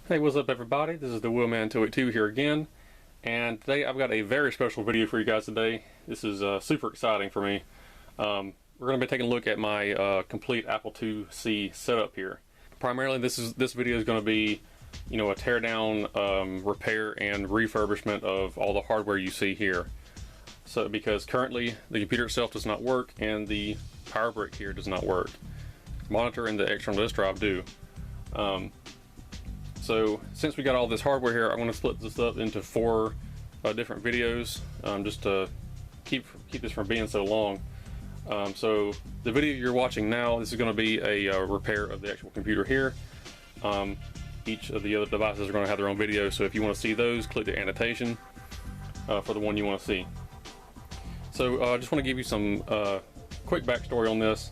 Hey, what's up everybody? This is the Wheelman282 here again, and today I've got a very special video for you guys today. This is super exciting for me. We're going to be taking a look at my complete Apple IIc setup here. Primarily this video is going to be, you know, a teardown, repair and refurbishment of all the hardware you see here. So because currently the computer itself does not work and the power brick here does not work. The monitor and the external disk drive do. So since we got all this hardware here, I'm going to split this up into 4 different videos, just to keep this from being so long. So the video you're watching now, this is going to be a repair of the actual computer here. Each of the other devices are going to have their own video, so if you want to see those, click the annotation for the one you want to see. So I just want to give you some quick backstory on this.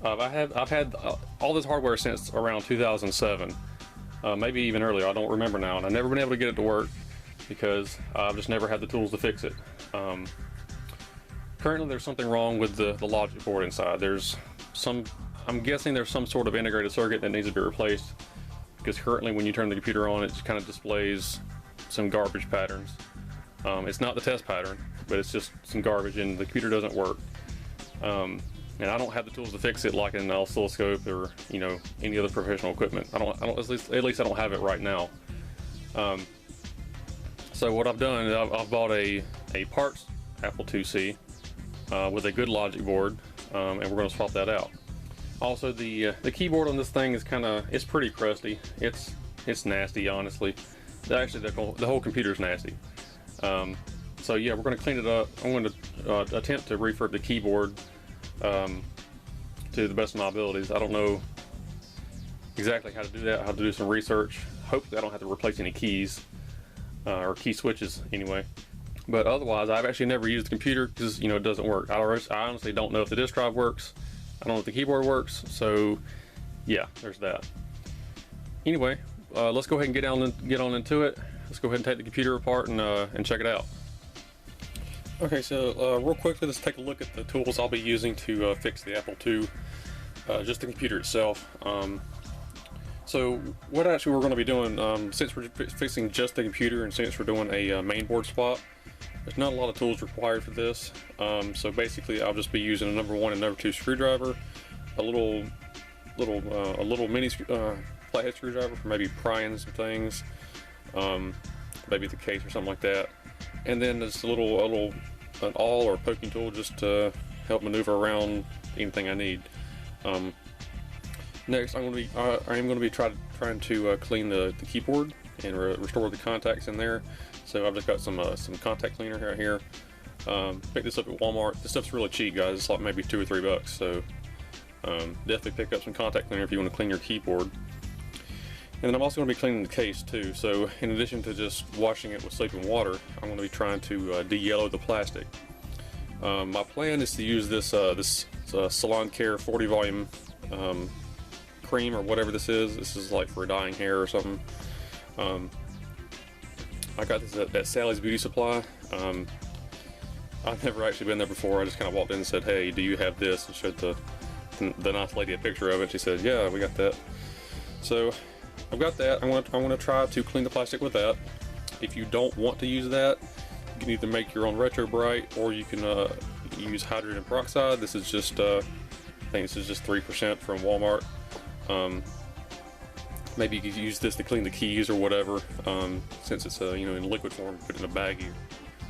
I've had all this hardware since around 2007. Maybe even earlier, I don't remember now, and I've never been able to get it to work because I've just never had the tools to fix it. Currently there's something wrong with the logic board inside. I'm guessing there's some sort of integrated circuit that needs to be replaced, because currently when you turn the computer on, it kind of displays some garbage patterns. It's not the test pattern, but it's just some garbage, and the computer doesn't work. And I don't have the tools to fix it like an oscilloscope or, you know, any other professional equipment. At least I don't have it right now. So what I've done is I've bought a parts Apple IIc with a good logic board, and we're going to swap that out. Also, the keyboard on this thing is it's pretty crusty. It's nasty, honestly. Actually, the whole computer's nasty. So yeah, we're going to clean it up. I'm going to attempt to refurb the keyboard to the best of my abilities. I don't know exactly how to do that, how to do some research. Hopefully I don't have to replace any keys or key switches anyway. But otherwise, I've actually never used the computer because, you know, it doesn't work. I honestly don't know if the disk drive works. I don't know if the keyboard works. So yeah, there's that. Anyway, let's go ahead and get on into it. Let's go ahead and take the computer apart and check it out. Okay, so real quickly, let's take a look at the tools I'll be using to fix the Apple II, just the computer itself. So what actually we're going to be doing, since we're fixing just the computer and since we're doing a main board swap, there's not a lot of tools required for this. So basically I'll just be using a number 1 and number 2 screwdriver, a little mini flathead screwdriver for maybe prying some things, maybe the case or something like that. And then there's an awl or poking tool just to help maneuver around anything I need. Next, I am going to be trying to clean the keyboard and restore the contacts in there. So I've just got some contact cleaner right here. Picked this up at Walmart. This stuff's really cheap, guys. It's like maybe $2 or $3. So definitely pick up some contact cleaner if you want to clean your keyboard. And then I'm also going to be cleaning the case too. So in addition to just washing it with soap and water, I'm going to be trying to de-yellow the plastic. My plan is to use this Salon Care 40 volume cream or whatever this is. This is like for dyeing hair or something. I got this at Sally's Beauty Supply. I've never actually been there before. I just kind of walked in and said, "Hey, do you have this?" and showed the nice lady a picture of it. She said, "Yeah, we got that." So I've got that. I want to try to clean the plastic with that. If you don't want to use that, you can either make your own Retro Bright or you can use hydrogen peroxide. This is just I think this is just 3% from Walmart. Maybe you could use this to clean the keys or whatever, since it's you know, in liquid form. Put it in a baggie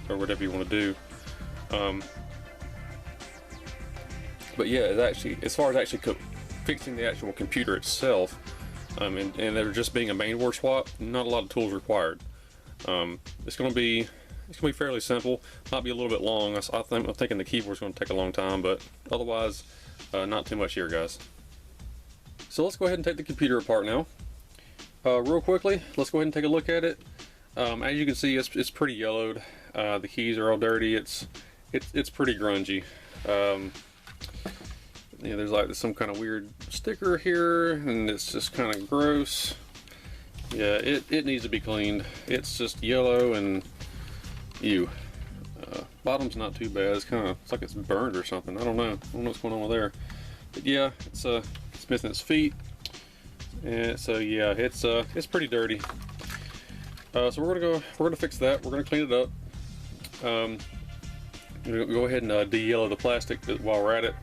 or whatever you want to do. But yeah, as far as actually fixing the actual computer itself, and there just being a main board swap, not a lot of tools required. It's going to be fairly simple. Might be a little bit long. I'm thinking the keyboard's going to take a long time, but otherwise, not too much here, guys. So let's go ahead and take the computer apart now. Real quickly, let's go ahead and take a look at it. As you can see, it's pretty yellowed. The keys are all dirty. It's pretty grungy. Yeah, there's some kind of weird sticker here, and it's just kind of gross. Yeah, it needs to be cleaned. It's just yellow and ew. Bottom's not too bad. It's like it's burned or something. I don't know what's going on with there. But yeah, it's missing its feet. And so yeah, it's pretty dirty. So we're gonna fix that. We're gonna clean it up. Go ahead and de-yellow the plastic while we're at it,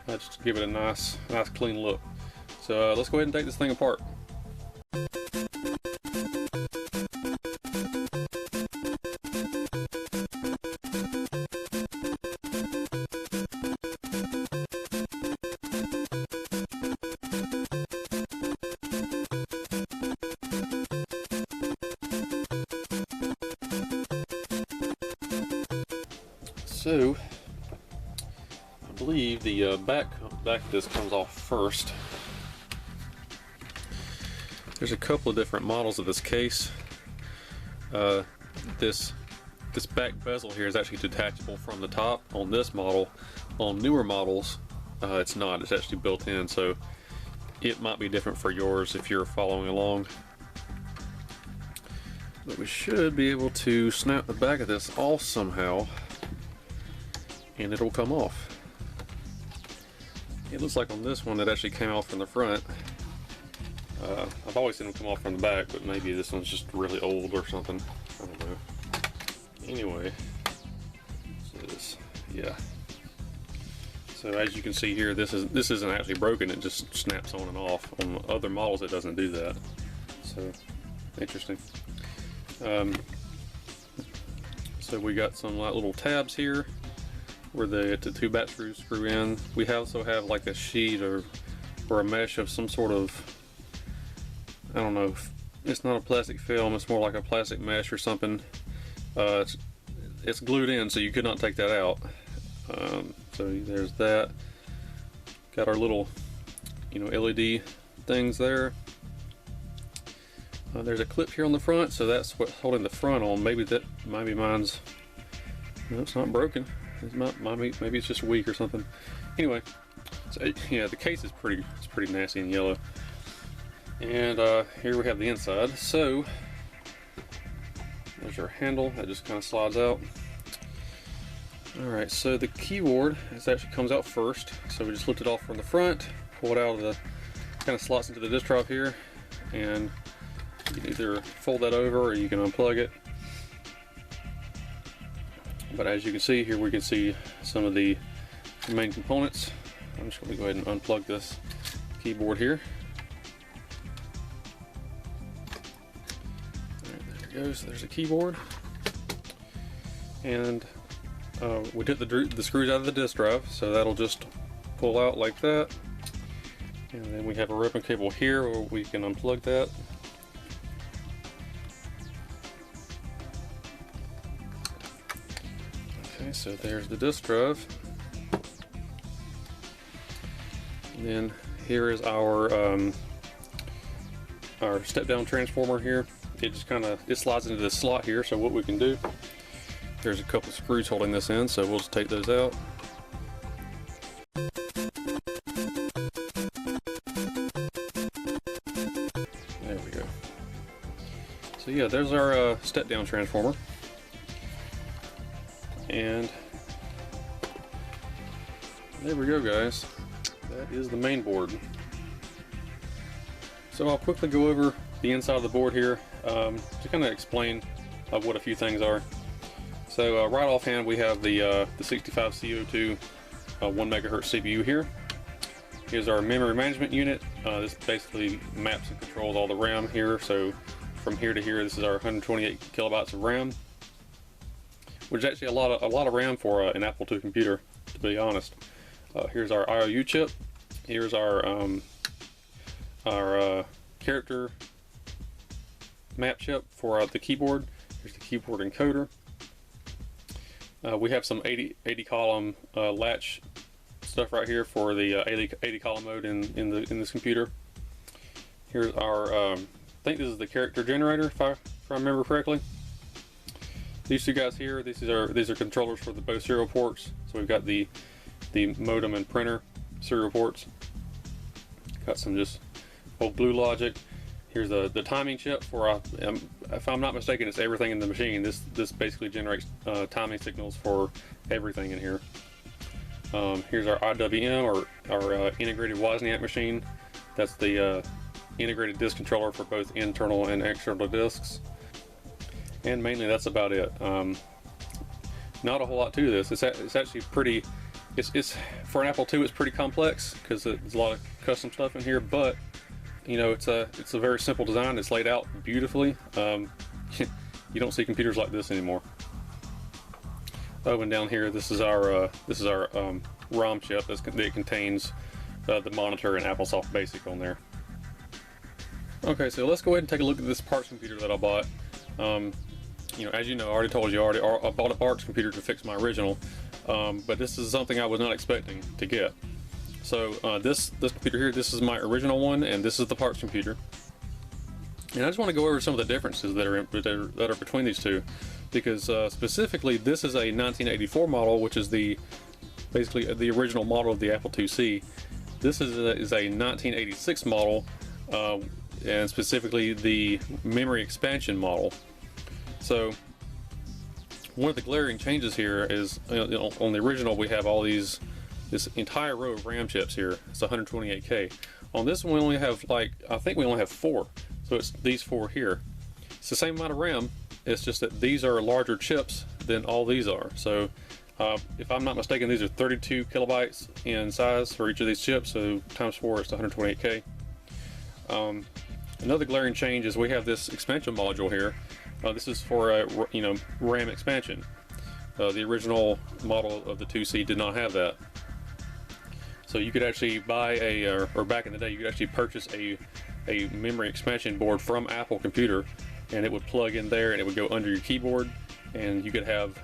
just to give it a nice clean look. So let's go ahead and take this thing apart. So, I believe the back of this comes off first. There's a couple of different models of this case. This back bezel here is actually detachable from the top on this model. On newer models, it's not. It's actually built in, so it might be different for yours if you're following along. But we should be able to snap the back of this off somehow, and it'll come off. It looks like on this one it actually came off from the front. I've always seen them come off from the back, but maybe this one's just really old or something. I don't know. Anyway, so yeah. So as you can see here, this isn't actually broken. It just snaps on and off. On other models, it doesn't do that. So interesting. So we got some little tabs here where the two bat screws screw in. We also have like a sheet or a mesh of some sort of, I don't know, it's not a plastic film, it's more like a plastic mesh or something. It's glued in, so you could not take that out. So there's that. Got our little, LED things there. There's a clip here on the front, so that's what's holding the front on. Maybe mine's, no, it's not broken. Maybe it's just weak or something. Anyway, so yeah, the case is pretty nasty and yellow. And here we have the inside. So there's our handle that just kind of slides out. Alright, so the keyboard actually comes out first. So we just lift it off from the front, pull it out of the, kind of slots into the disk drive here, and you can either fold that over or you can unplug it. But as you can see here, we can see some of the main components. I'm just going to go ahead and unplug this keyboard here. Alright, there it goes. There's a keyboard. And we took the screws out of the disk drive, so that'll just pull out like that. And then we have a ribbon cable here where we can unplug that. Okay, so there's the disk drive. And then here is our step-down transformer here. It just it slides into this slot here. So what we can do, there's a couple screws holding this in, so we'll just take those out. There we go. So yeah, there's our step-down transformer. And there we go, guys. That is the main board. So I'll quickly go over the inside of the board here to kind of explain what a few things are. So right offhand, we have the 65CO2 1 megahertz CPU here. Here's our memory management unit. This basically maps and controls all the RAM here. So from here to here, this is our 128 kilobytes of RAM, which is actually a lot of RAM for an Apple II computer, to be honest. Here's our IOU chip. Here's our character map chip for the keyboard. Here's the keyboard encoder. We have some 80 column latch stuff right here for the 80 column mode in this computer. Here's our I think this is the character generator, if I remember correctly. These two guys here, these are controllers for both serial ports. So we've got the modem and printer serial ports. Got some just old blue logic. Here's the timing chip for, if I'm not mistaken, it's everything in the machine. This basically generates timing signals for everything in here. Here's our IWM or our integrated Wozniak machine. That's the integrated disk controller for both internal and external disks. And mainly that's about it. Not a whole lot to this. It's actually pretty, it's for an Apple II, it's pretty complex because there's a lot of custom stuff in here, but you know, it's a very simple design. It's laid out beautifully. You don't see computers like this anymore. Oh, and down here, this is our ROM chip that contains the monitor and AppleSoft Basic on there. Okay, so let's go ahead and take a look at this parts computer that I bought. You know, as you know, I already told you, I bought a parts computer to fix my original, but this is something I was not expecting to get. So this computer here, this is my original one, and this is the parts computer. And I just want to go over some of the differences that are between these two, because specifically, this is a 1984 model, which is basically the original model of the Apple IIc. This is a 1986 model, and specifically the memory expansion model. So one of the glaring changes here is, you know, on the original we have all this entire row of RAM chips here. It's 128K. On this one we only have, like, I think we only have 4. So it's these 4 here. It's the same amount of RAM. It's just that these are larger chips than all these are. So if I'm not mistaken, these are 32 kilobytes in size for each of these chips. So times 4 is 128K. Another glaring change is we have this expansion module here. This is for you know, RAM expansion. The original model of the IIc did not have that. So you could actually buy or back in the day, you could actually purchase a memory expansion board from Apple Computer, and it would plug in there, and it would go under your keyboard, and you could have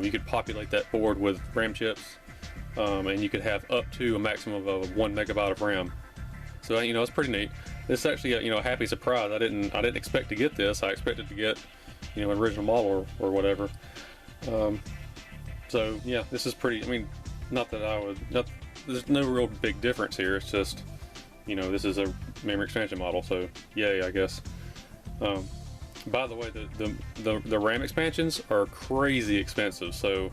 you could populate that board with RAM chips, and you could have up to a maximum of 1 megabyte of RAM. So you know, it's pretty neat. This is actually you know, a happy surprise. I didn't expect to get this. I expected to get, you know, an original model or whatever. So yeah, this is pretty. I mean, not that I would. There's no real big difference here. It's just, you know, this is a memory expansion model. So yay, I guess. By the way, the RAM expansions are crazy expensive. So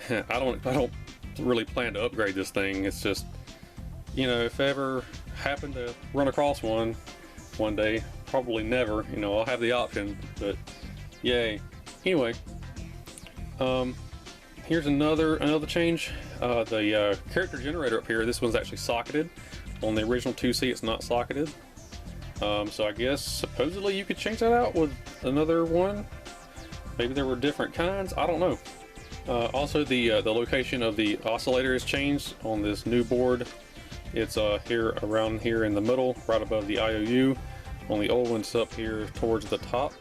I don't really plan to upgrade this thing. It's just, you know, if I ever happen to run across one day, probably never, you know, I'll have the option, but yay. Anyway, here's another change. The character generator up here, this one's actually socketed. On the original IIc, it's not socketed. So I guess supposedly you could change that out with another one. Maybe there were different kinds, I don't know. Also, the location of the oscillator has changed on this new board. It's here, around here in the middle, right above the IOU. On the old one's up here towards the top.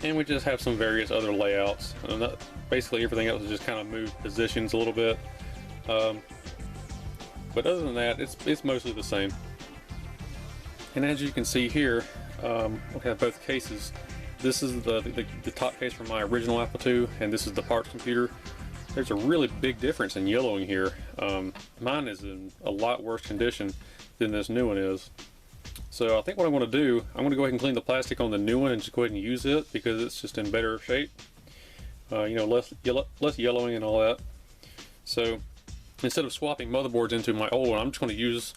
And we just have some various other layouts. Basically everything else is just kind of moved positions a little bit. But other than that, it's mostly the same. And as you can see here, we have both cases. This is the top case from my original Apple II, and this is the parts computer. There's a really big difference in yellowing here. Mine is in a lot worse condition than this new one is. So I think what I'm going to do, I'm going to go ahead and clean the plastic on the new one and just go ahead and use it because it's just in better shape. You know, less yellowing and all that. So instead of swapping motherboards into my old one, I'm just going to use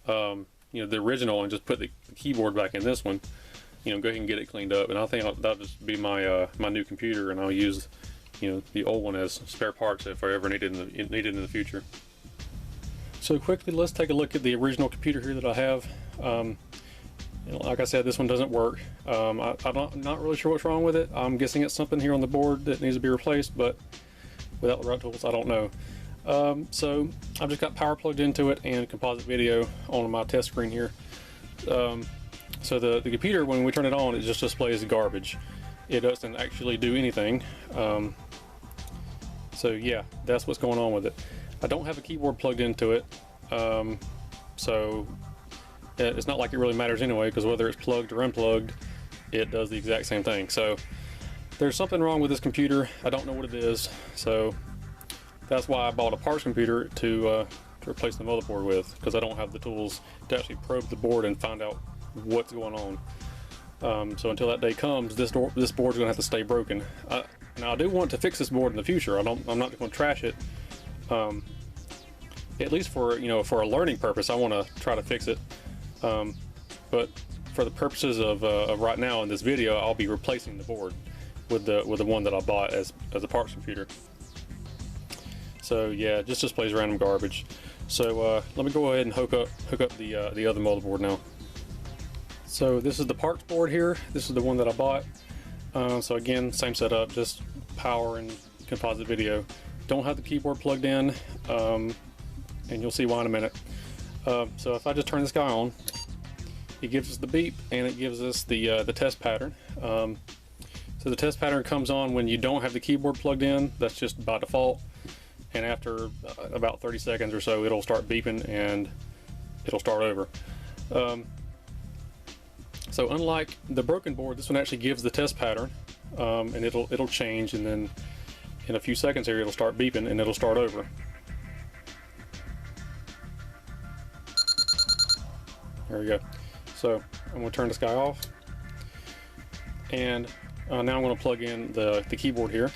you know, the original and just put the keyboard back in this one. You know, go ahead and get it cleaned up, and I think that'll just be my my new computer, and I'll use, you know, the old one as spare parts if I ever need it in the future. So quickly, let's take a look at the original computer here that I have. You know, like I said, this one doesn't work. I'm not really sure what's wrong with it. I'm guessing it's something here on the board that needs to be replaced, but without the right tools, I don't know. So I've just got power plugged into it and composite video on my test screen here. So the computer, when we turn it on, it just displays garbage. It doesn't actually do anything. So yeah, that's what's going on with it. I don't have a keyboard plugged into it, so it's not like it really matters anyway, because whether it's plugged or unplugged, it does the exact same thing. So there's something wrong with this computer. I don't know what it is, so that's why I bought a parts computer to replace the motherboard with, because I don't have the tools to actually probe the board and find out what's going on. So until that day comes, this board's going to have to stay broken. Now I do want to fix this board in the future. I'm not going to trash it. At least for, you know, for a learning purpose, I want to try to fix it. But for the purposes of right now in this video, I'll be replacing the board with the one that I bought as a parts computer. So yeah, it just displays random garbage. So let me go ahead and hook up the other motherboard now. So this is the parts board here. This is the one that I bought. So again, same setup, just power and composite video. Don't have the keyboard plugged in, and you'll see why in a minute. So if I just turn this guy on, it gives us the beep and it gives us the test pattern. So the test pattern comes on when you don't have the keyboard plugged in. That's just by default. And after about 30 seconds or so, it'll start beeping and it'll start over. So unlike the broken board, this one actually gives the test pattern, and it'll change, and then in a few seconds here it'll start beeping and it'll start over. There we go. So I'm going to turn this guy off, and now I'm going to plug in the keyboard here.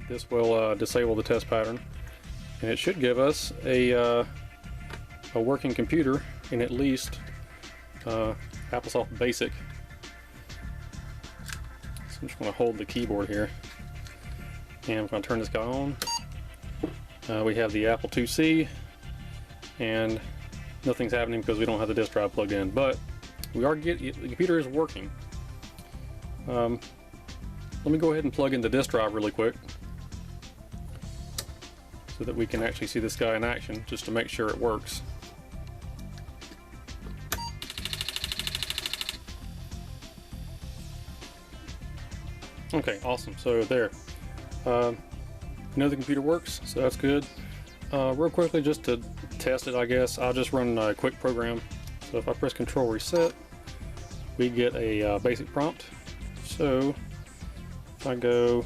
This will disable the test pattern, and it should give us a working computer in at least Applesoft Basic. So I'm just going to hold the keyboard here, and I'm going to turn this guy on. We have the Apple IIc, and nothing's happening because we don't have the disk drive plugged in, but we are the computer is working. Let me go ahead and plug in the disk drive really quick so that we can actually see this guy in action, just to make sure it works. Okay, awesome. So there. The computer works, so that's good. Real quickly, just to test it, I guess, I'll just run a quick program. So if I press Control Reset, we get a basic prompt. So if I go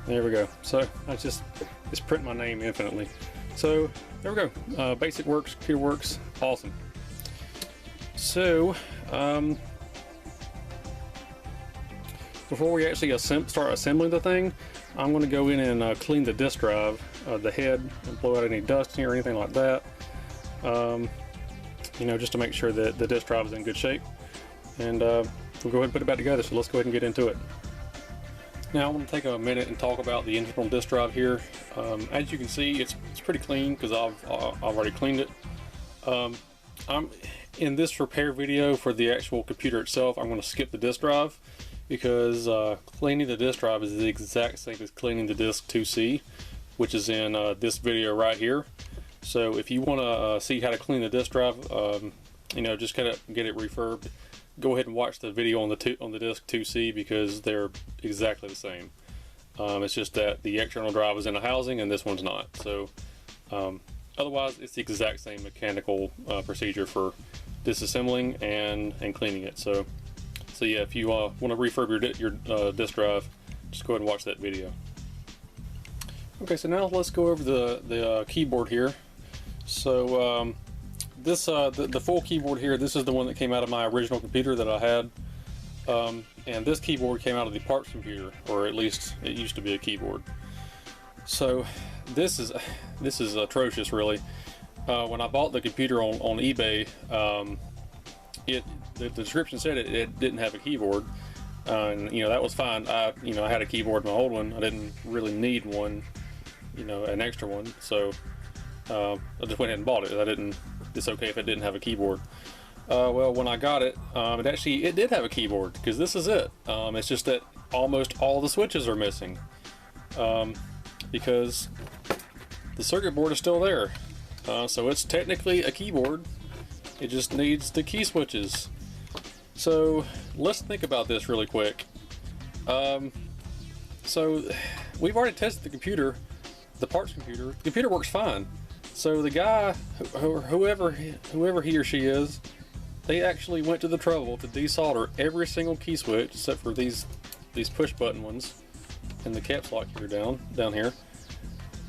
there we go. So I just print my name infinitely. So there we go. Basic works, computer works, awesome. So before we actually start assembling the thing, I'm going to go in and clean the disk drive, the head, and blow out any dust here or anything like that. You know, just to make sure that the disk drive is in good shape. And we'll go ahead and put it back together. So let's go ahead and get into it. Now I want to take a minute and talk about the internal disk drive here. As you can see, it's pretty clean because I've already cleaned it. I'm in this repair video for the actual computer itself. I'm going to skip the disk drive because cleaning the disk drive is the exact same as cleaning the disk 2C, which is in this video right here. So if you want to see how to clean the disk drive, you know, just kind of get it refurbed, go ahead and watch the video on the disk 2C because they're exactly the same. It's just that the external drive is in a housing and this one's not. So otherwise, it's the exact same mechanical procedure for disassembling and cleaning it. So yeah, if you want to refurb your disk drive, just go ahead and watch that video. Okay, so now let's go over the keyboard here. So this the full keyboard here, this is the one that came out of my original computer that I had, and this keyboard came out of the parts computer, or at least it used to be a keyboard. So this is atrocious, really. When I bought the computer on eBay, the description said it didn't have a keyboard, and you know, that was fine. I had a keyboard in my old one. I didn't really need one, you know, an extra one. So I just went ahead and bought it. It's okay if it didn't have a keyboard. Well, when I got it, it did have a keyboard, because this is it. It's just that almost all the switches are missing, because the circuit board is still there. So it's technically a keyboard. It just needs the key switches. So let's think about this really quick. So we've already tested the computer, the parts computer. The computer works fine. So the guy, whoever he or she is, they actually went to the trouble to desolder every single key switch except for these push button ones and the caps lock here down here.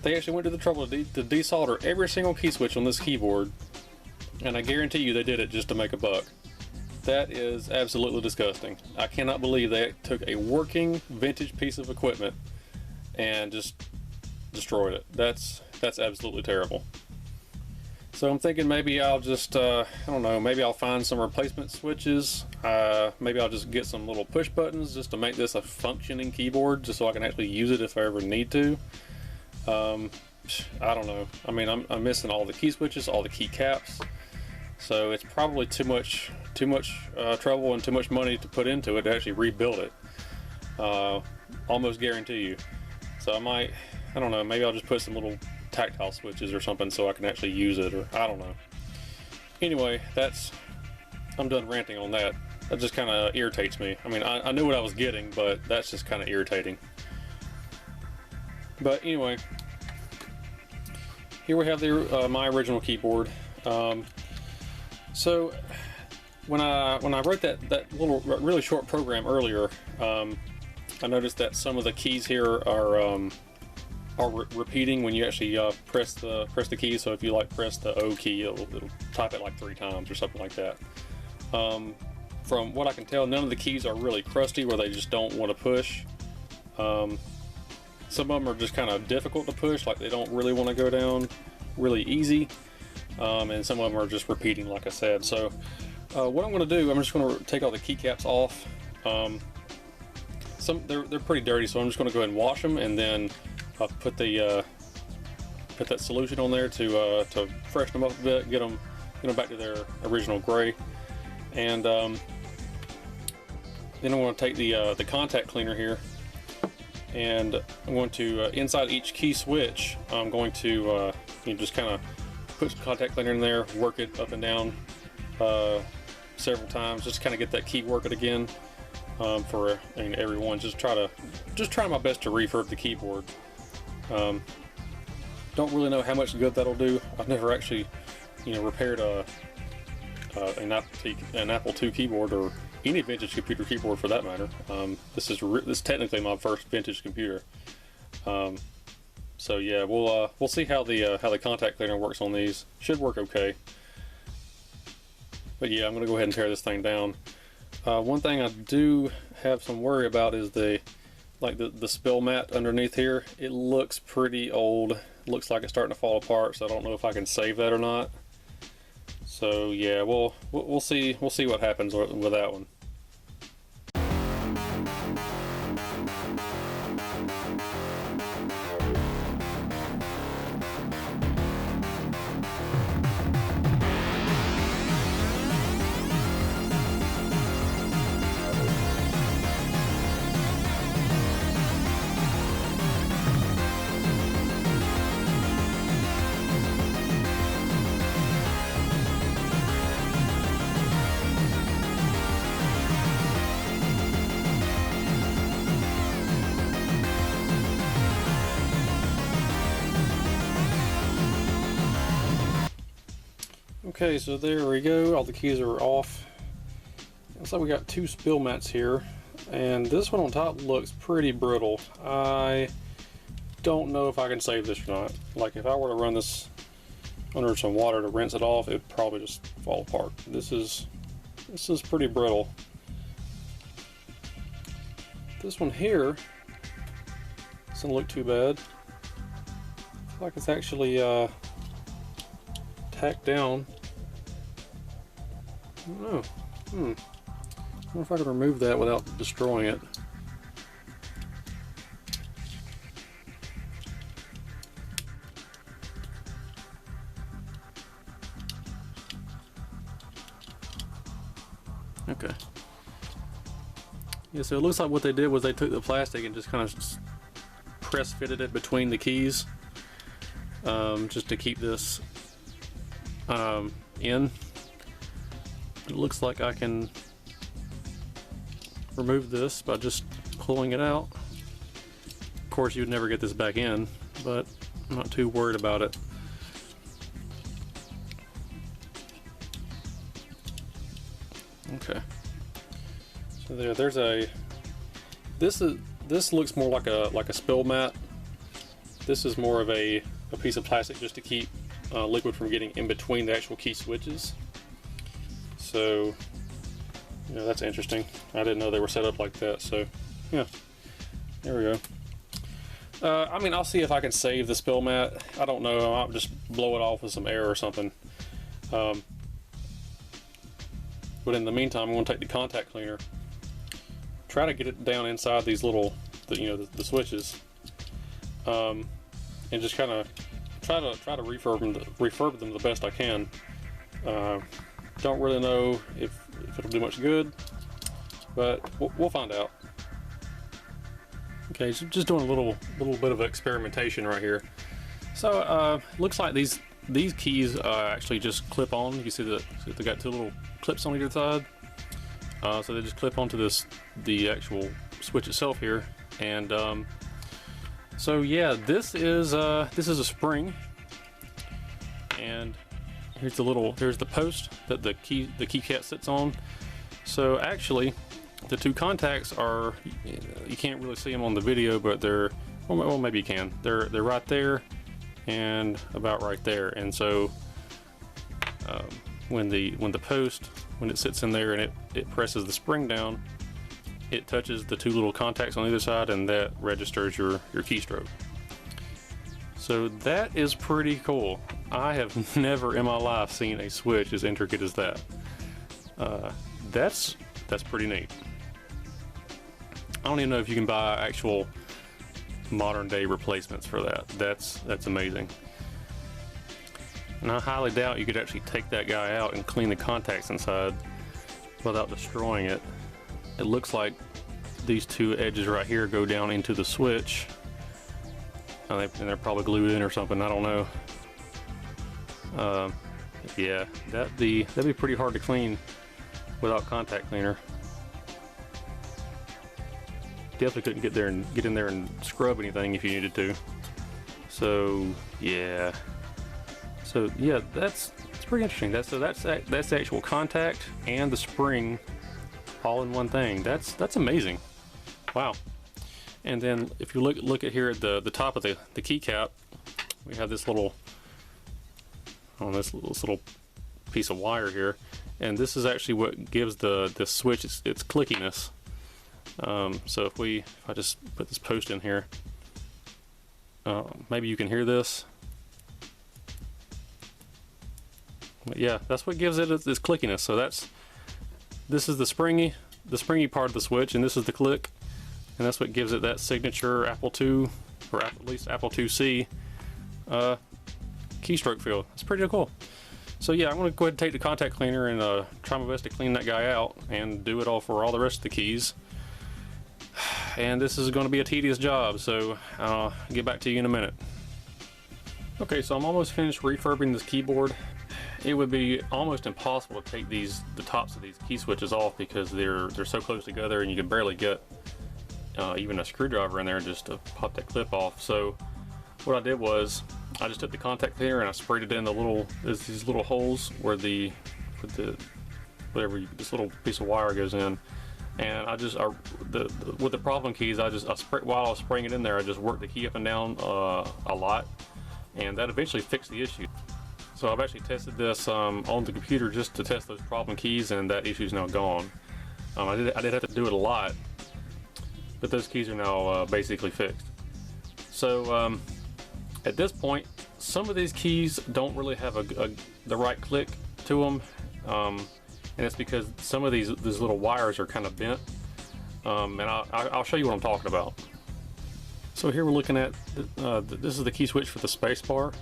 They actually went to the trouble to desolder every single key switch on this keyboard, and I guarantee you they did it just to make a buck. That is absolutely disgusting. I cannot believe they took a working vintage piece of equipment and just destroyed it. That's absolutely terrible. So I'm thinking maybe I'll just, I don't know, maybe I'll find some replacement switches. Maybe I'll just get some little push buttons just to make this a functioning keyboard, just so I can actually use it if I ever need to. I don't know. I mean, I'm missing all the key switches, all the key caps. So it's probably too much trouble and too much money to put into it to actually rebuild it. Almost guarantee you. So I don't know, maybe I'll just put some little tactile switches or something so I can actually use it, or I don't know. Anyway, I'm done ranting on that. That just kind of irritates me. I mean, I knew what I was getting, but that's just kind of irritating. But anyway, here we have my original keyboard. So when I wrote that little really short program earlier, I noticed that some of the keys here are repeating when you actually press the key. So if you like press the O key, it'll type it like 3 times or something like that. From what I can tell, none of the keys are really crusty where they just don't want to push. Some of them are just kind of difficult to push, like they don't really want to go down really easy. And some of them are just repeating, like I said. So what I'm going to do, I'm just going to take all the keycaps off. They're pretty dirty, so I'm just going to go ahead and wash them, and then put that solution on there to freshen them up a bit, get them back to their original gray. And then I'm going to take the contact cleaner here, and I'm going to inside each key switch, I'm going to just kind of put some contact cleaner in there, work it up and down several times, just to kind of get that key working again. For every one, just try my best to refurb the keyboard. Don't really know how much good that'll do. I've never actually, repaired an Apple II keyboard, or any vintage computer keyboard for that matter. This is technically my first vintage computer. So yeah, we'll see how the contact cleaner works on these. Should work okay. But yeah, I'm gonna go ahead and tear this thing down. One thing I do have some worry about is the spill mat underneath here. It looks pretty old. Looks like it's starting to fall apart, so I don't know if I can save that or not. So yeah, we'll see what happens with that one. Okay, so there we go. All the keys are off. Looks like we got 2 spill mats here, and this one on top looks pretty brittle. I don't know if I can save this or not. Like, if I were to run this under some water to rinse it off, it'd probably just fall apart. This is pretty brittle. This one here doesn't look too bad. Looks like it's actually tacked down. I don't know. I wonder if I can remove that without destroying it. Okay. Yeah, so it looks like what they did was they took the plastic and just kind of press fitted it between the keys, just to keep this in. It looks like I can remove this by just pulling it out. Of course, you would never get this back in, but I'm not too worried about it. Okay. So there's a. This looks more like a spill mat. This is more of a piece of plastic just to keep liquid from getting in between the actual key switches. So Yeah, that's interesting. I didn't know they were set up like that. So, yeah, there we go. I mean, I'll see if I can save the spill mat. I don't know. I'll just blow it off with some air or something. But in the meantime, I'm going to take the contact cleaner, try to get it down inside these little, the switches, and just kind of try to refurb them the best I can. Don't really know if it'll do much good, but we'll find out. Okay, so just doing a little bit of experimentation right here. So looks like these keys actually just clip on. You can see that they got two little clips on either side. So they just clip onto the actual switch itself here. And so yeah, this is a spring, and here's the post that the keycap sits on. So actually, the two contacts are, you can't really see them on the video, but they're, well, maybe you can. They're right there and about right there. And so when it sits in there and it presses the spring down, it touches the two little contacts on either side, and that registers your keystroke. So that is pretty cool. I have never in my life seen a switch as intricate as that. That's pretty neat. I don't even know if you can buy actual modern day replacements for that. That's amazing. And I highly doubt you could actually take that guy out and clean the contacts inside without destroying it. It looks like these two edges right here go down into the switch, and they're probably glued in or something. I don't know. Yeah, that'd be pretty hard to clean without contact cleaner. Definitely couldn't get in there and scrub anything if you needed to. So yeah, that's pretty interesting. That's the actual contact and the spring all in one thing. That's amazing. Wow. And then if you look at here at the top of the keycap, we have this little piece of wire here, and this is actually what gives the switch its clickiness. So if I just put this post in here, maybe you can hear this. But yeah, that's what gives it its clickiness. So this is the springy part of the switch, and this is the click, and that's what gives it that signature Apple II, or at least Apple IIc keystroke feel. It's pretty cool. So yeah, I'm going to go ahead and take the contact cleaner and try my best to clean that guy out and do it all for all the rest of the keys. And this is going to be a tedious job, so I'll get back to you in a minute. Okay, so I'm almost finished refurbing this keyboard. It would be almost impossible to take the tops of these key switches off because they're so close together, and you can barely get even a screwdriver in there just to pop that clip off. So what I did was I just took the contact cleaner and I sprayed it in these little holes where this little piece of wire goes in. And with the problem keys, while I was spraying it in there, I just worked the key up and down a lot, and that eventually fixed the issue. So I've actually tested this on the computer just to test those problem keys, and that issue is now gone. I did have to do it a lot, but those keys are now basically fixed. So at this point, some of these keys don't really have the right click to them. And it's because some of these little wires are kind of bent, and I'll show you what I'm talking about. So here we're looking at this is the key switch for the space bar,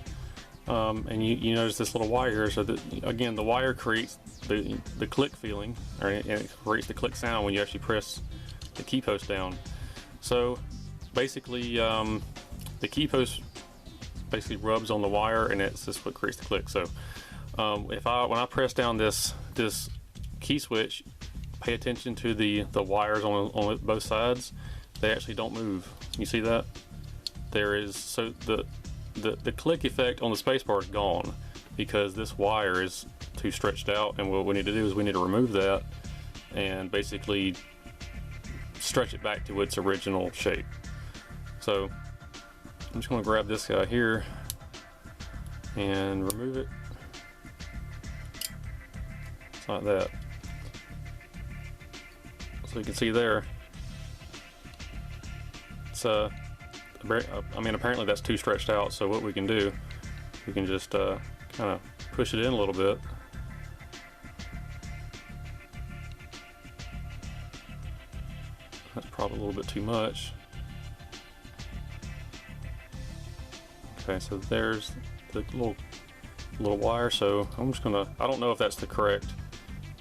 and you notice this little wire here. So again, the wire creates the click feeling, and it creates the click sound when you actually press the key post down. So basically, the key post basically rubs on the wire, and it's just what creates the click. So when I press down this key switch, pay attention to the wires on both sides. They actually don't move. You see that? So the click effect on the spacebar is gone because this wire is too stretched out, and what we need to do is we need to remove that and basically stretch it back to its original shape. So I'm just going to grab this guy here and remove it. Like that. So you can see there, it's I mean, apparently that's too stretched out. So what we can do, we can just kind of push it in a little bit. That's probably a little bit too much. Okay, so there's the little wire. So I'm just gonna, I don't know if that's the correct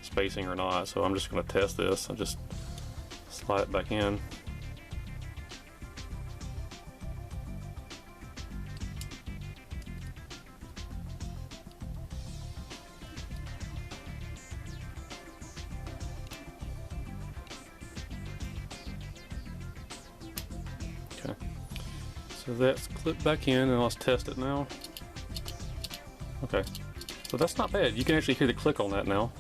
spacing or not, so I'm just gonna test this. I'll just slide it back in. Okay, so that's clipped back in, and let's test it now. Okay, so that's not bad. You can actually hear the click on that now.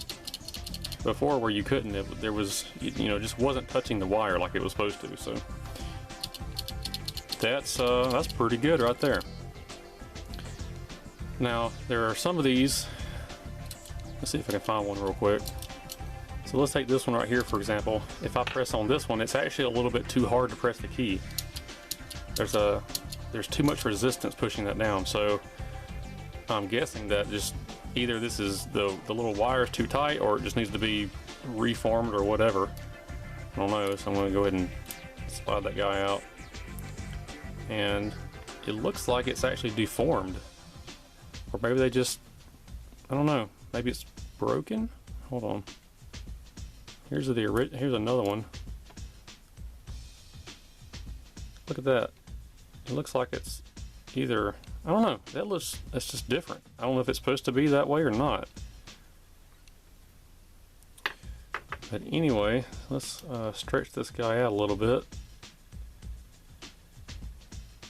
Before, where you couldn't, there was, you know, just wasn't touching the wire like it was supposed to. So that's pretty good right there. Now there are some of these. Let's see if I can find one real quick. So let's take this one right here, for example. If I press on this one, it's actually a little bit too hard to press the key. There's too much resistance pushing that down. So I'm guessing that just either this is the little wire is too tight, or it just needs to be reformed or whatever. I don't know. So I'm going to go ahead and slide that guy out, and it looks like it's actually deformed, or maybe they just, I don't know, maybe it's broken. Hold on. Here's another one. Look at that. It looks like it's either, I don't know, that's just different. I don't know if it's supposed to be that way or not. But anyway, let's stretch this guy out a little bit.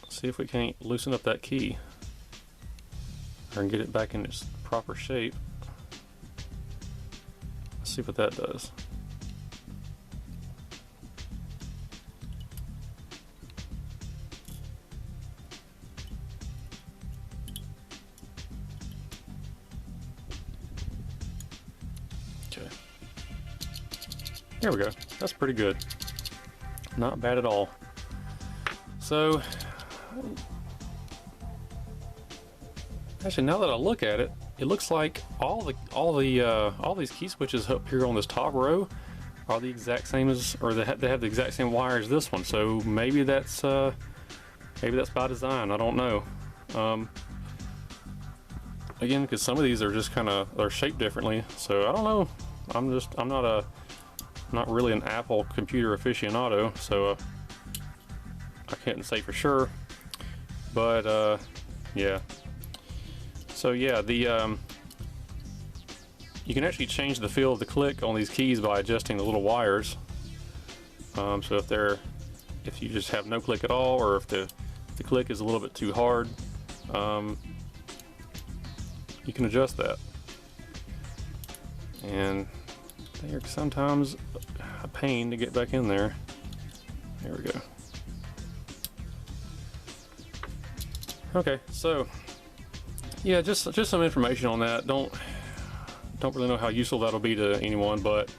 See if we can't loosen up that key or get it back in its proper shape. Let's see what that does. There we go. That's pretty good. Not bad at all. So, actually, now that I look at it, it looks like all these key switches up here on this top row are the exact same as, or they have the exact same wire as this one. So maybe that's by design. I don't know. Again, because some of these are just they're shaped differently. So I don't know. I'm not really an Apple computer aficionado, so I couldn't say for sure. But yeah. So yeah, you can actually change the feel of the click on these keys by adjusting the little wires. So if you just have no click at all, or if the click is a little bit too hard, you can adjust that. And they're sometimes a pain to get back in there. There we go. Okay, so yeah, just some information on that. Don't really know how useful that'll be to anyone, but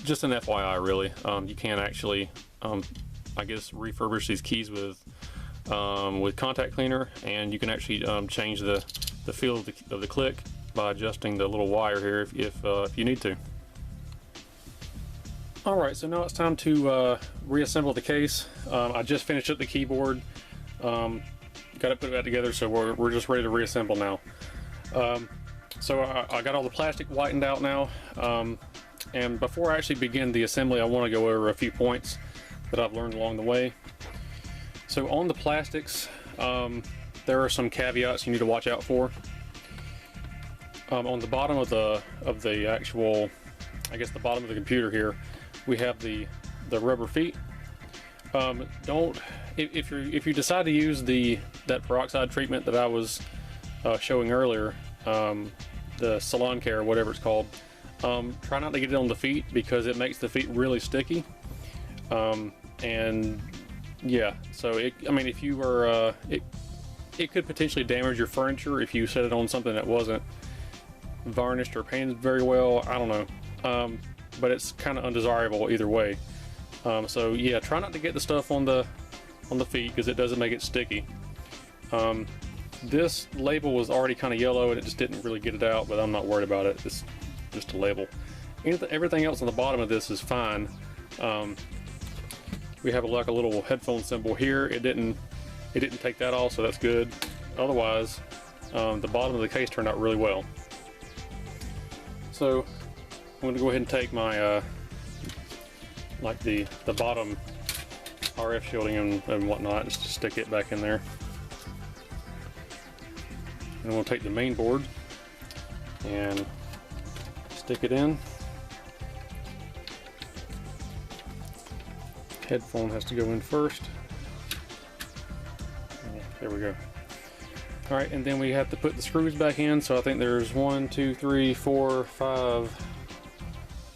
just an FYI, really. You can actually, I guess, refurbish these keys with contact cleaner, and you can actually change the feel of the click by adjusting the little wire here if you need to. Alright, so now it's time to reassemble the case. I just finished up the keyboard, got it put back together, so we're just ready to reassemble now. So I got all the plastic whitened out now, and before I actually begin the assembly, I want to go over a few points that I've learned along the way. So on the plastics, there are some caveats you need to watch out for. On the bottom of the actual, I guess the bottom of the computer here, we have the rubber feet. If you decide to use that peroxide treatment that I was showing earlier, the Salon Care, whatever it's called, try not to get it on the feet because it makes the feet really sticky. And yeah, so if you were, it could potentially damage your furniture if you set it on something that wasn't varnished or painted very well. I don't know. but it's kind of undesirable either way. So yeah, try not to get the stuff on the feet because it doesn't make it sticky. This label was already kind of yellow and it just didn't really get it out, but I'm not worried about it. It's just a label. Everything else on the bottom of this is fine. We have like a little headphone symbol here. It didn't take that off, so that's good. Otherwise, the bottom of the case turned out really well. So I'm going to go ahead and take my like the bottom RF shielding and whatnot, just to stick it back in there. And we'll take the main board and stick it in. Headphone has to go in first. Yeah, there we go. Alright, and then we have to put the screws back in. So I think there's 1, 2, 3, 4, 5,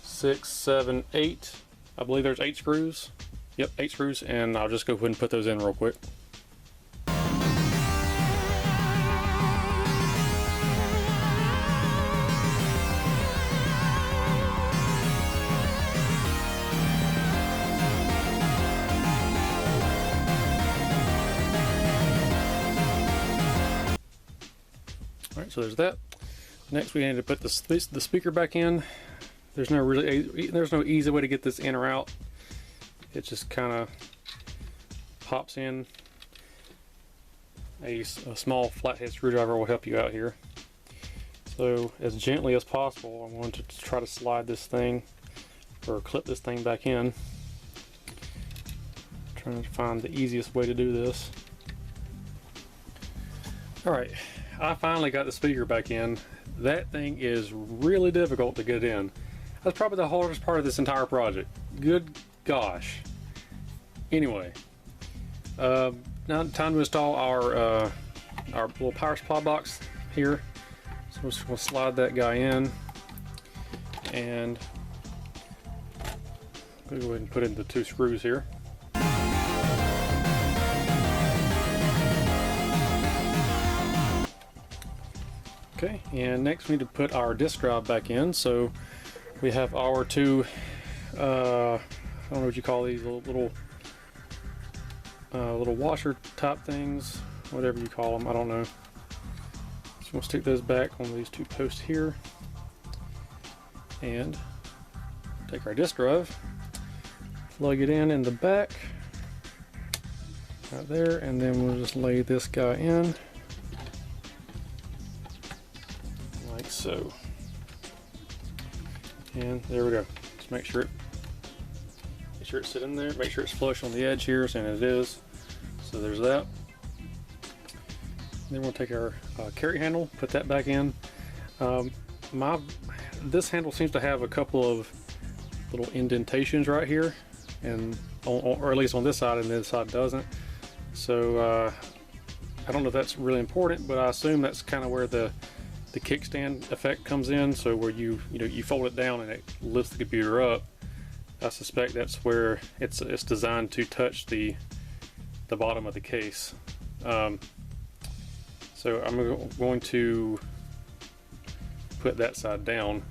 6, 7, 8. I believe there's 8 screws. Yep, 8 screws, and I'll just go ahead and put those in real quick. Alright, so there's that. Next we need to put the speaker back in. There's no easy way to get this in or out. It just kind of pops in. A small flathead screwdriver will help you out here. So as gently as possible, I'm going to try to slide this thing or clip this thing back in. Trying to find the easiest way to do this. Alright, I finally got the speaker back in. That thing is really difficult to get in. That's probably the hardest part of this entire project. Good gosh. Anyway, now time to install our little power supply box here. So we're just going to slide that guy in, and we'll go ahead and put in the 2 screws here. Okay, and next we need to put our disk drive back in. So we have our 2, I don't know what you call these, little washer type things, whatever you call them, I don't know. So we'll stick those back on these 2 posts here, and take our disk drive, plug it in the back, right there, and then we'll just lay this guy in, like so. And there we go. Just make sure it's sitting there. Make sure it's flush on the edge here, and it is. So there's that. Then we'll take our carry handle, put that back in. This handle seems to have a couple of little indentations right here, and or at least on this side, and this side doesn't. So I don't know if that's really important, but I assume that's kind of where the kickstand effect comes in. So where you fold it down and it lifts the computer up. I suspect that's where it's designed to touch the bottom of the case. So I'm going to put that side down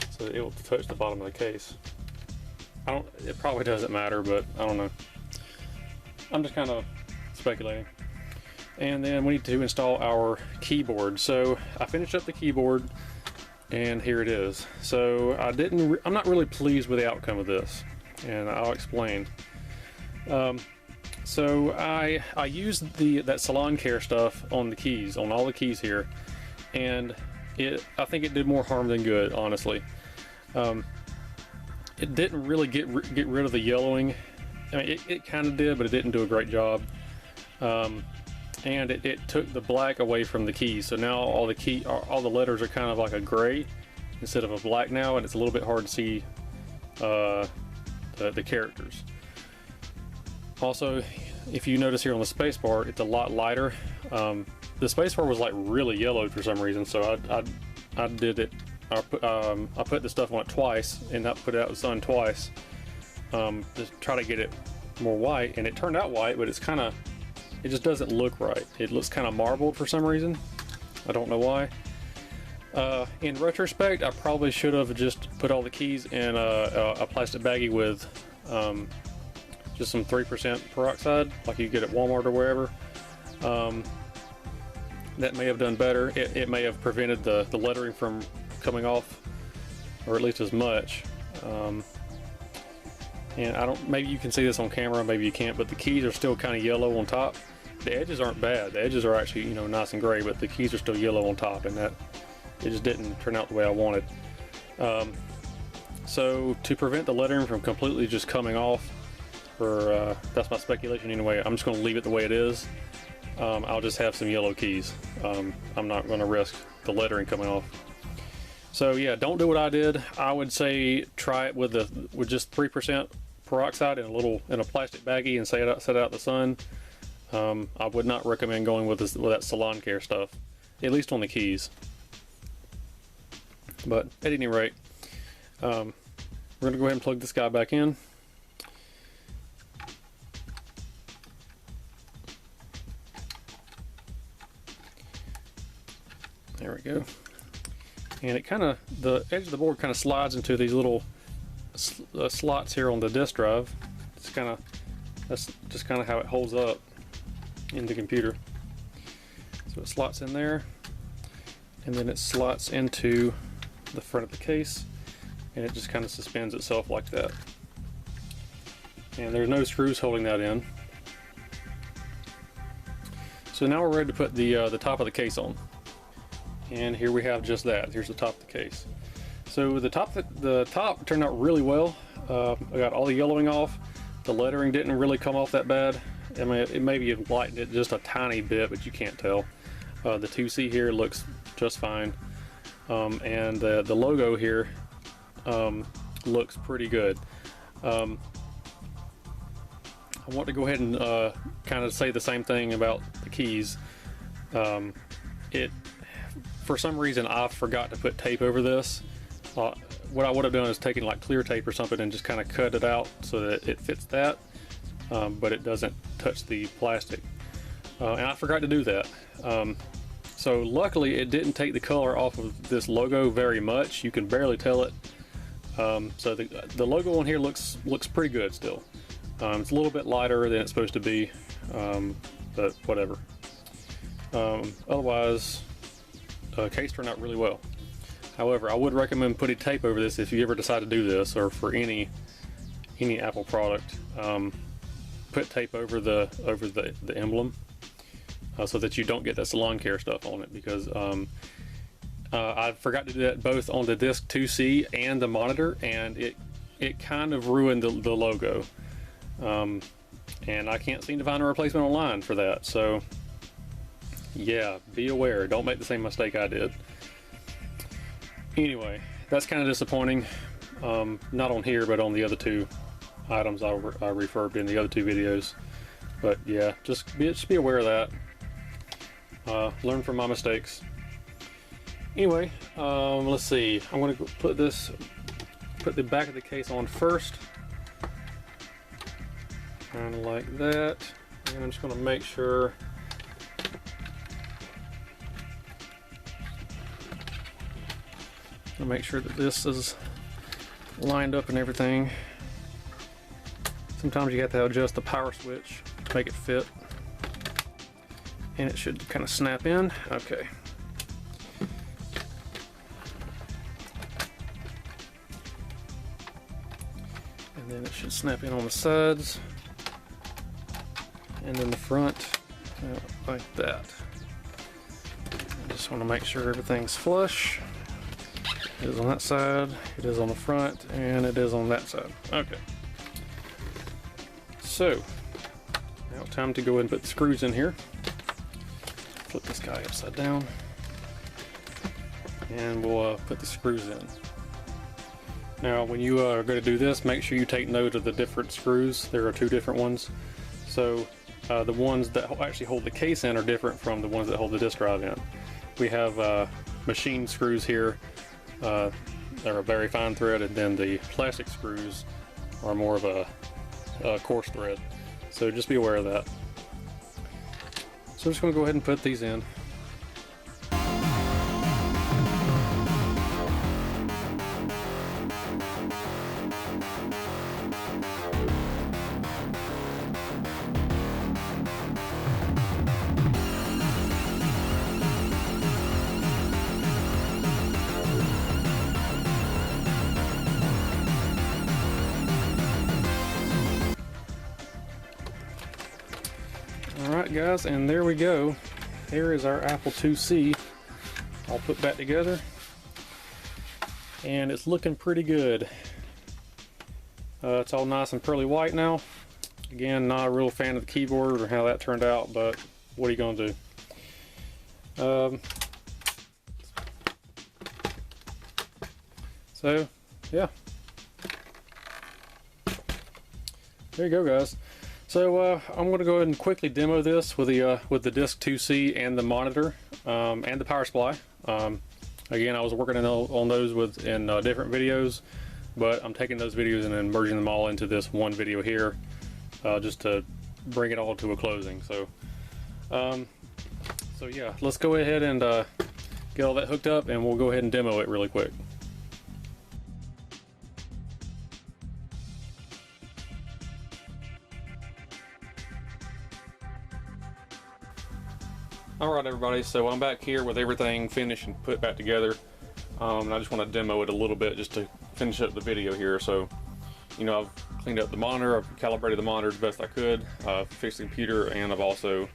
so that it will touch the bottom of the case. It probably doesn't matter, but I don't know. I'm just kind of speculating. And then we need to install our keyboard. So I finished up the keyboard, and here it is. So I'm not really pleased with the outcome of this, and I'll explain. So I used that Salon Care stuff on the keys, on all the keys here, and I think it did more harm than good, honestly. It didn't really get rid of the yellowing. I mean, it kind of did, but it didn't do a great job. And it took the black away from the keys, so now all the letters are kind of like a gray instead of a black now, and it's a little bit hard to see the characters. Also, if you notice here on the spacebar, it's a lot lighter. The spacebar was like really yellow for some reason, so I did it. I put the stuff on it twice, and I put it out in the sun twice to try to get it more white, and it turned out white, but it just doesn't look right. It looks kind of marbled for some reason. I don't know why. In retrospect, I probably should have just put all the keys in a plastic baggie with just some 3% peroxide, like you get at Walmart or wherever. That may have done better. It may have prevented the lettering from coming off, or at least as much. And I don't, maybe you can see this on camera, maybe you can't, but the keys are still kind of yellow on top. The edges aren't bad. The edges are actually, you know, nice and gray, but the keys are still yellow on top, and that it just didn't turn out the way I wanted. So to prevent the lettering from completely just coming off, or that's my speculation anyway, I'm just going to leave it the way it is. I'll just have some yellow keys. I'm not going to risk the lettering coming off. So yeah, don't do what I did. I would say try it with just 3% peroxide in a plastic baggie and set it out in the sun. I would not recommend going with that Salon Care stuff, at least on the keys. But at any rate, we're going to go ahead and plug this guy back in. There we go. And it kind of, the edge of the board kind of slides into these little slots here on the disk drive. That's just kind of how it holds up in the computer. So it slots in there, and then it slots into the front of the case, and it just kind of suspends itself like that. And there's no screws holding that in. So now we're ready to put the top of the case on. And here we have just that. Here's the top of the case. So the top turned out really well. I got all the yellowing off. The lettering didn't really come off that bad. I mean, it maybe have lightened it just a tiny bit, but you can't tell. The 2C here looks just fine. And the logo here looks pretty good. I want to go ahead and kind of say the same thing about the keys. For some reason, I forgot to put tape over this. What I would have done is taken like clear tape or something and just kind of cut it out so that it fits that, but it doesn't touch the plastic. And I forgot to do that. So luckily, it didn't take the color off of this logo very much. You can barely tell it. So the logo on here looks pretty good still. It's a little bit lighter than it's supposed to be, but whatever. Otherwise, case turned out really well. However, I would recommend putting tape over this if you ever decide to do this, or for any Apple product. Put tape over the emblem so that you don't get that Salon Care stuff on it, because I forgot to do that both on the Disc 2C and the monitor, and it kind of ruined the logo. And I can't seem to find a replacement online for that. So yeah, be aware. Don't make the same mistake I did. Anyway, that's kind of disappointing. Not on here, but on the other two items I referred to in the other two videos. But yeah, just be aware of that. Learn from my mistakes. Anyway, let's see. I'm going to put the back of the case on first. Kind of like that. And I'm just going to make sure that this is lined up and everything. Sometimes you have to adjust the power switch to make it fit, and it should kind of snap in. Okay. And then it should snap in on the sides, and then the front, like that. I just want to make sure everything's flush. It is on that side, it is on the front, and it is on that side. Okay. So, now time to go ahead and put the screws in here. Flip this guy upside down. And we'll put the screws in. Now, when you are going to do this, make sure you take note of the different screws. There are two different ones. So, the ones that actually hold the case in are different from the ones that hold the disk drive in. We have machine screws here. They're a very fine thread, and then the plastic screws are more of a coarse thread. So just be aware of that. So I'm just going to go ahead and put these in. Alright guys, and there we go. There is our Apple IIc all put back together. And it's looking pretty good. It's all nice and pearly white now. Again, not a real fan of the keyboard or how that turned out, but what are you going to do? So, yeah. There you go, guys. So I'm going to go ahead and quickly demo this with the Disk 2C and the monitor and the power supply. Again, I was working on those in different videos, but I'm taking those videos and then merging them all into this one video here, just to bring it all to a closing. So, so yeah, let's go ahead and get all that hooked up, and we'll go ahead and demo it really quick. Alright everybody, so I'm back here with everything finished and put back together, and I just want to demo it a little bit just to finish up the video here. So, you know, I've cleaned up the monitor, I've calibrated the monitor as best I could, fixed the computer, and I've also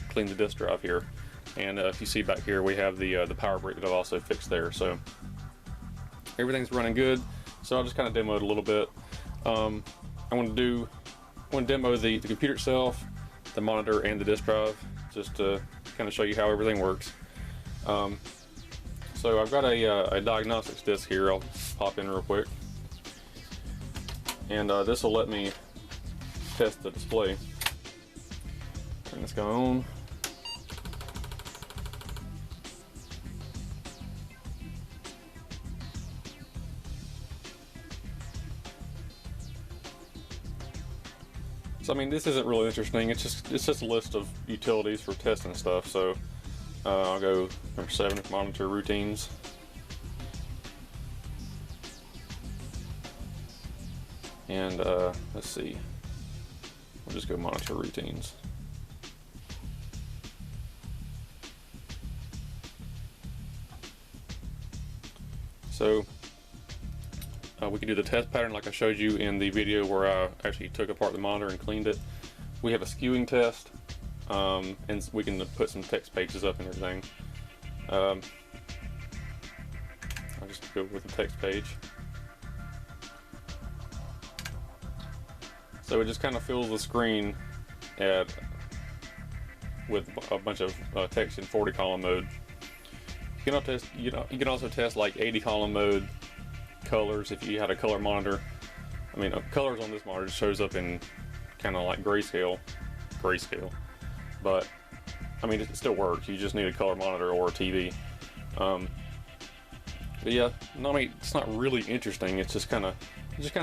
cleaned the disk drive here. And if you see back here, we have the power brick that I've also fixed there. So everything's running good. So I'll just kind of demo it a little bit. I want to demo the computer itself, the monitor, and the disk drive, just to kind of show you how everything works. So I've got a diagnostics disc here. I'll pop in real quick, and this will let me test the display. Turn this guy on. So I mean, this isn't really interesting. It's just a list of utilities for testing stuff. So I'll go number 7, monitor routines. And let's see. We'll just go monitor routines. So we can do the test pattern like I showed you in the video where I actually took apart the monitor and cleaned it. We have a skewing test, and we can put some text pages up and everything. I'll just go with the text page. So it just kind of fills the screen with a bunch of text in 40 column mode. You can also test like 80 column mode colors if you had a color monitor. I mean, colors on this monitor just shows up in kind of like grayscale, but I mean, it still works. You just need a color monitor or a TV. But yeah, no, I mean, it's not really interesting. It's just kind of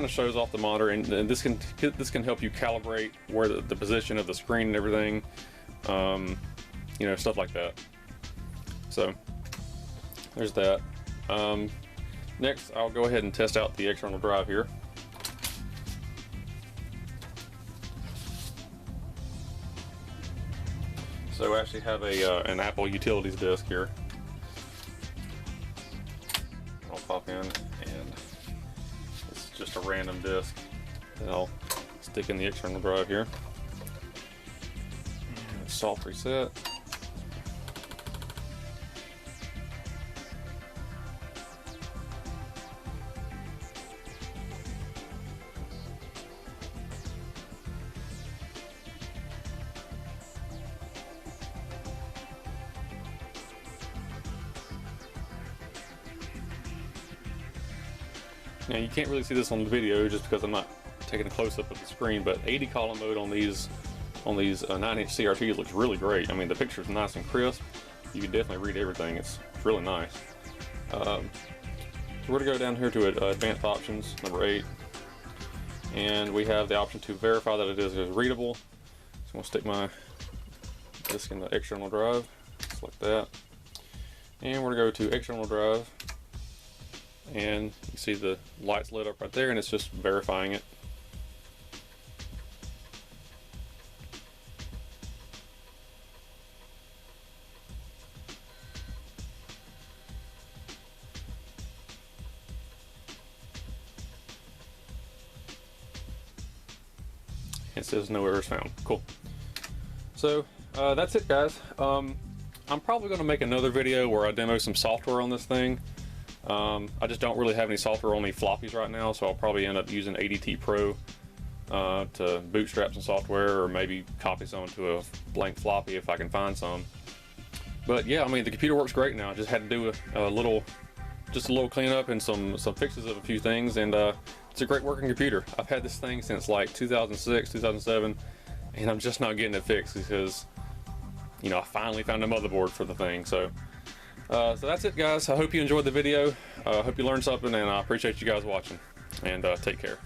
shows off the monitor, and this can help you calibrate where the position of the screen and everything, you know, stuff like that. So there's that. Next, I'll go ahead and test out the external drive here. So I actually have an Apple Utilities disk here. I'll pop in, and it's just a random disk that I'll stick in the external drive here. Soft reset. Now you can't really see this on the video just because I'm not taking a close-up of the screen, but 80 column mode on these 9-inch CRTs looks really great. I mean, the picture's nice and crisp. You can definitely read everything. It's really nice. So we're gonna go down here to advanced options, number 8, and we have the option to verify that it is readable. So I'm gonna stick my disk in the external drive, just like that, and we're gonna go to external drive. And you see the lights lit up right there, and it's just verifying it. It says no errors found. Cool. So that's it, guys. I'm probably going to make another video where I demo some software on this thing. I just don't really have any software on the floppies right now, so I'll probably end up using ADT Pro to bootstrap some software, or maybe copy some to a blank floppy if I can find some. But yeah, I mean, the computer works great now. I just had to do a little cleanup and some fixes of a few things, and it's a great working computer. I've had this thing since like 2006, 2007, and I'm just not getting it fixed because, you know, I finally found a motherboard for the thing. So that's it, guys. I hope you enjoyed the video. I hope you learned something, and I appreciate you guys watching, and take care.